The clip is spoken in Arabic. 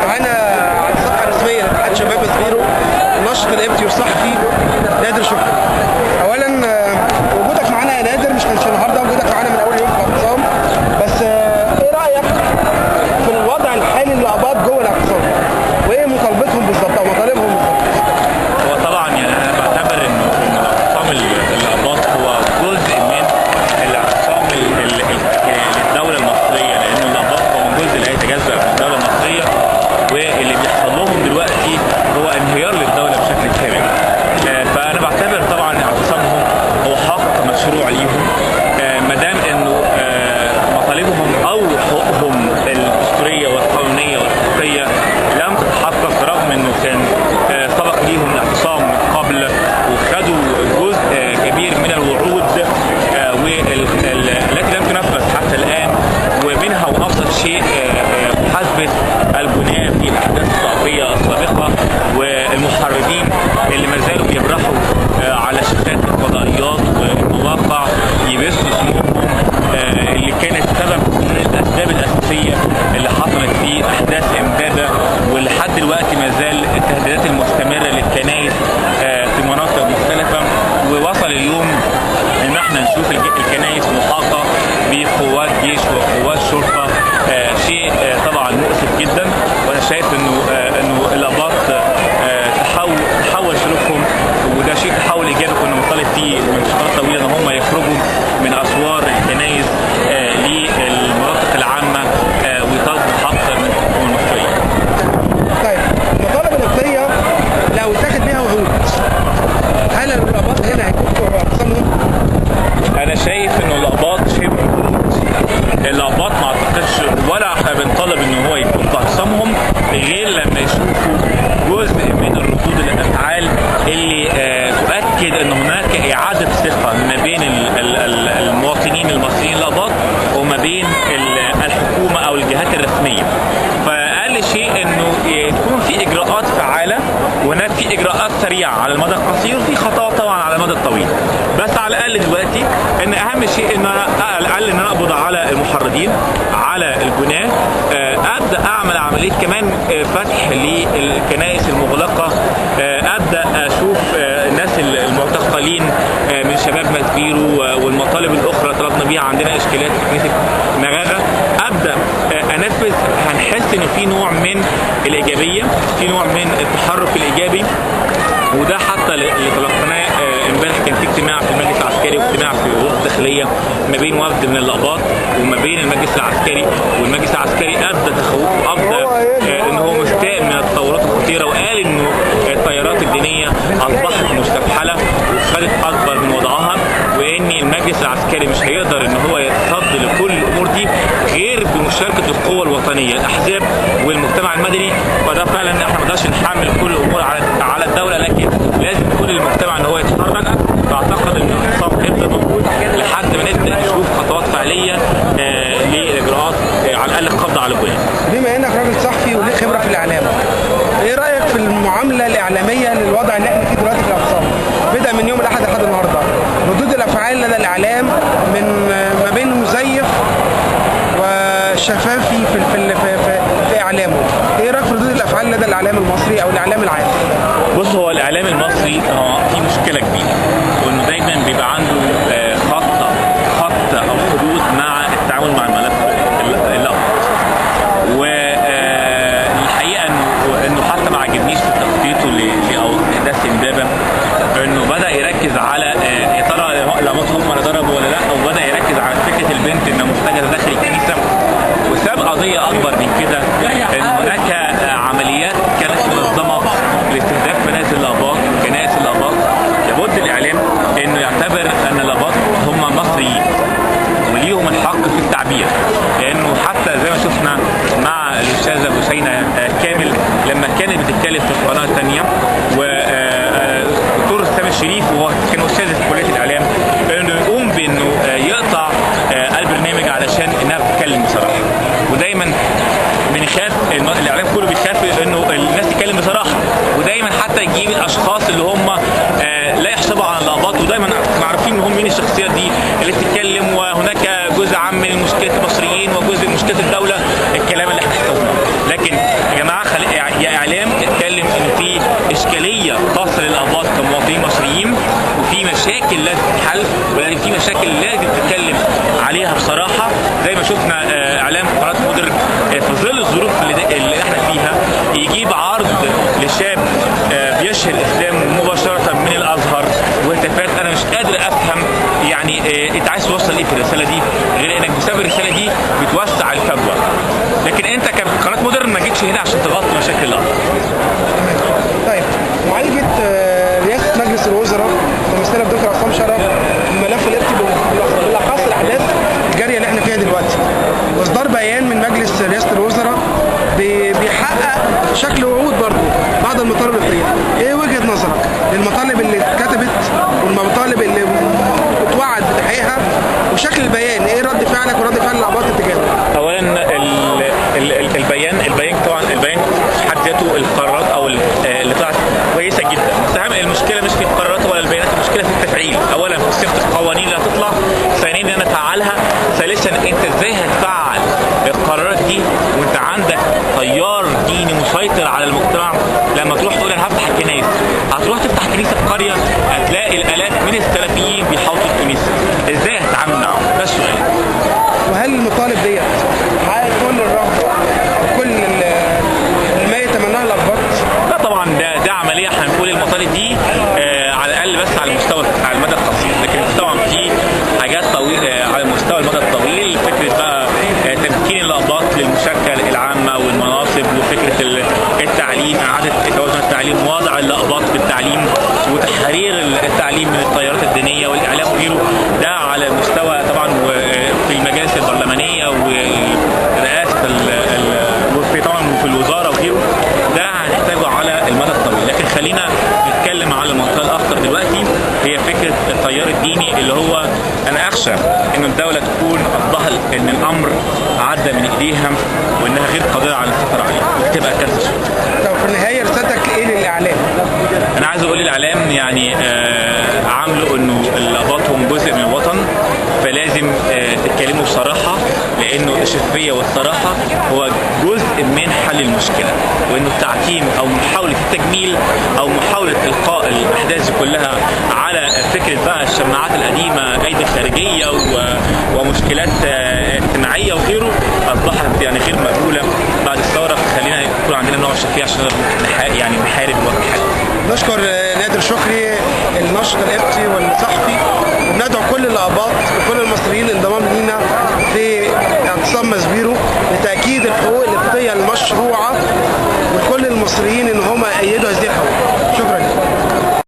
معانا على الصفحه الرسميه لاتحاد شباب مسبيرو الناشط الابتي والصحفي نادر شكري. اولا وجودك معانا يا نادر مش كانش النهارده، وجودك معانا من اول يوم في الاعتصام، بس ايه رايك في الوضع الحالي للقباط جوه الاعتصام؟ وايه مطالبتهم بالظبط او مطالبهم بالظبط؟ هو طبعا يعني انا بعتبر انه اعتصام القباط هو جزء من الاعتصام للدوله المصريه، لان القباط هو جزء لا يتجزأ من الدوله المصريه، واللي بيحصل لهم دلوقتي هو انهيار للدوله بشكل كامل. فانا بعتبر طبعا اعتصامهم هو حق مشروع ليهم، ما دام انه مطالبهم او حقوقهم الدستوريه والقانونيه والحقوقيه لم تتحقق، رغم انه كان سبق ليهم الاعتصام من قبل وخدوا جزء كبير من الوعود التي لم تنفذ حتى الان، ومنها وافضل شيء محاسبه الجناه في الاحداث الطائفيه السابقه والمحرضين اللي ما زالوا بيبرحوا على شاشات الفضائيات والمواقع يبثوا سمومهم، اللي كانت سبب من الاسباب الاساسيه اللي حصلت في احداث امبابه، ولحد دلوقتي ما زال التهديدات المستمره للكنائس في مناطق مختلفه. ووصل اليوم ان احنا نشوف الكنائس محاطه بقوات جيش وقوات شرطه، شيء طبعا مؤسف جدا. وانا شايف انه القباط تحول سلوكهم، وده شيء تحول ايجابي كنا بنطالب فيه من فترات طويله، ان هم يخرجوا من اسوار الكنائس للمناطق العامه ويطالبوا حق من الحكومه المصريه. طيب المطالب الإقليمية لو اتاخد بيها وعود، هل القباط هنا هيكونوا اعتصامهم؟ انا شايف انه القباط شبه القباط ما اعتقدش ولا بنطالب ان هو يكون في اعتصامهم غير لما يشوفوا جزء من الردود الافعال اللي تؤكد ان هناك اعاده ثقه ما بين المواطنين المصريين القباط وما بين الحكومه او الجهات الرسميه. فاقل شيء انه يكون في اجراءات فعاله، وهناك في اجراءات سريعه على المدى القصير وفي خطوات طبعا على المدى الطويل. بس على الاقل دلوقتي ان اهم شيء ان انا على الاقل ان انا اقبض على المحرضين، على الجناه، ابدا اعمل عمليه كمان فتح للكنائس المغلقه، ابدا اشوف الناس المعتقلين من شباب مسبيرو والمطالب الاخرى طلبنا بيها. عندنا اشكالات في كنيسه مغاغه، ابدا انفذ. هنحس ان في نوع من الايجابيه، في نوع من التحرك الايجابي، وده حتى اللي تلقيناه امبارح. كان في اجتماع في المجلس العسكري واجتماع في وزاره الداخليه ما بين وفد من القباط وما بين المجلس العسكري، والمجلس العسكري ابدى تخوفه، ابدى ان هو مستاء من التطورات الخطيره، وقال انه التيارات الدينيه اصبحت مستفحله وخدت اكبر من وضعها، وان المجلس العسكري مش هيقدر ان هو يتصد لكل الامور دي غير بمشاركه القوى الوطنيه، الاحزاب والمجتمع المدني. فده فعلا احنا ما نقدرش نحمل كل الامور على الدوله، لكن لازم كل المجتمع ان هو يتحرك. فاعتقد ان الاعتصام هيفضل موجود لحد ما نبدا نشوف خطوات فعليه لاجراءات على الاقل القبض على الجناه. بما انك راجل صحفي وليك خبره في الاعلام، ايه رايك في المعامله الاعلاميه للوضع اللي احنا فيه دلوقتي في الاعتصام؟ بدأ من يوم الاحد لحد النهارده، ردود الافعال لدى الاعلام من ما بين مزيف وشفافي في اعلامه، ايه رايك في ردود الافعال لدى الاعلام المصري او الاعلام العام؟ بص، هو الاعلام المصري في مشكله كبيره، وانه دايما بيبقى عنده خط او حدود مع التعامل مع الملف الأقوى. والحقيقه انه حتى ما عجبنيش في تخطيطه لاحداث امبابه، انه بدا يركز على يا ترى الأقباط هم اللي ضربوا ولا لا، وبدا يركز على فكره البنت انها محتجزه داخل الكنيسه، وساب قضيه اكبر من كده، ان هناك عمليات كانت منظمه لاستهداف منازل الأقباط وكنائس الأقباط. لابد الاعلام انه يعتبر ان الأقباط هم مصريين وليهم الحق في التعبير، لانه حتى زي ما شفنا مع الاستاذه بوسينه كامل لما كانت بتتكلم في القناه الثانيه، ودكتور سامي الشريف وهو كان استاذ في كليه الاعلام، انه يقوم بانه يقطع البرنامج علشان انها بتتكلم بصراحه. ودايما بنخاف، الاعلام كله بيخاف انه الناس تتكلم بصراحه، ودايما حتى يجيب الاشخاص اللي هم لا يحسبوا على اللقطات، ودايما معروفين ان هم مين الشخصيات دي اللي بتتكلم، وهناك جزء عام من مشكله المصريين وجزء من مشكله الدوله، الكلام اللي احنا حفظناه. مشاكل لازم تتكلم عليها بصراحه، زي ما شفنا اعلام قناه مودرن في ظل الظروف اللي احنا فيها يجيب عرض لشاب بيشهر الاسلام مباشره من الازهر وهتافات. انا مش قادر افهم يعني انت عايز توصل ايه في الرساله دي، غير انك بسبب الرساله دي بتوسع الفجوه. لكن انت كقناه مودرن ما جيتش هنا عشان تغطي مشاكل الارض. طيب، معالجه رئاسه مجلس الوزراء الممثله الدكتور عصام شرف الملف الابتي بالاخص الاحداث الجاريه اللي احنا فيها دلوقتي، واصدار بيان من مجلس رئاسه الوزراء بيحقق شكل وعود برضه بعض المطالب الابتدائيه. ايه وجهه نظرك للمطالب اللي اتكتبت والمطالب اللي اتوعد بتحقيقها وشكل البيان؟ ايه رد فعلك ورد فعل الاعضاء اتجاهه؟ اولا البيان طبعا البيان في حد ذاته القرارات او اللي طلعت كويسه جدا، بس اهم المشكله مش في القرارات ولا البيانات، المشكله في التفعيل. اولا في صيغه القوانين اللي هتطلع، ثانيا ان انا افعلها، ثالثا انت ازاي هتفعل القرارات دي وانت عندك تيار ديني مسيطر على المجتمع. لما تروح تقول انا هفتح كنايس، هتروح تفتح كنيسه في قريه هتلاقي الالاف من السلفيين بيحاوطوا الكنيسه، ازاي هتتعامل معاهم؟ ده السؤال. وهل المطالب ديت حققت كل الرغبه وكل ما يتمناه الاقباط؟ لا طبعا ده عمليه هنقول المطالب دي على الاقل بس على المدى القصير، لكن طبعا في حاجات طويله على المستوى المدى الطويل، فكره بقى تمكين الاقباط للمشاركه العامه والمناصب، وفكره التعليم، اعاده توازن التعليم، وضع الاقباط في التعليم وتحرير التعليم من التيارات الدينيه والاعلام وغيره. ده على المستوى طبعا في المجالس البرلمانيه ورئاسه وفي طبعا في الوزاره وغيره، ده هنحتاجه على المدى الطويل. لكن خلينا نتكلم على المنطقه الاخطر دلوقتي، هي فكره التيار الديني اللي هو انا اخشى ان الدوله تكون الظهر ان الامر عدى من ايديها وانها غير قادره على السيطره عليه وتبقى كارثه. طب في النهايه رسالتك ايه للاعلام؟ انا عايز اقول للاعلام يعني عاملوا انه الاقباط هم جزء من الوطن، فلازم تتكلموا بصراحه، لانه الشفافيه والصراحه هو جزء من حل المشكله، وانه التعتيم او محاوله التجميل او محاوله القاء الاحداث كلها على فكره بقى الشماعات القديمه ايدي خارجيه ومشكلات اجتماعيه وغيره اصبحت يعني غير مقبوله بعد الثوره. خلينا يكون عندنا نوع شفافيه عشان يعني نحارب الوضع الحالي. نشكر نادر شكري الناشط الابتي والصحفي، وندعو كل الاقباط وكل المصريين للانضمام لينا في اعتصام مسبيرو لتاكيد الحقوق الابتيه المشروعه، وكل المصريين ان هم يأيدوا هذه الحقوق. شكرا.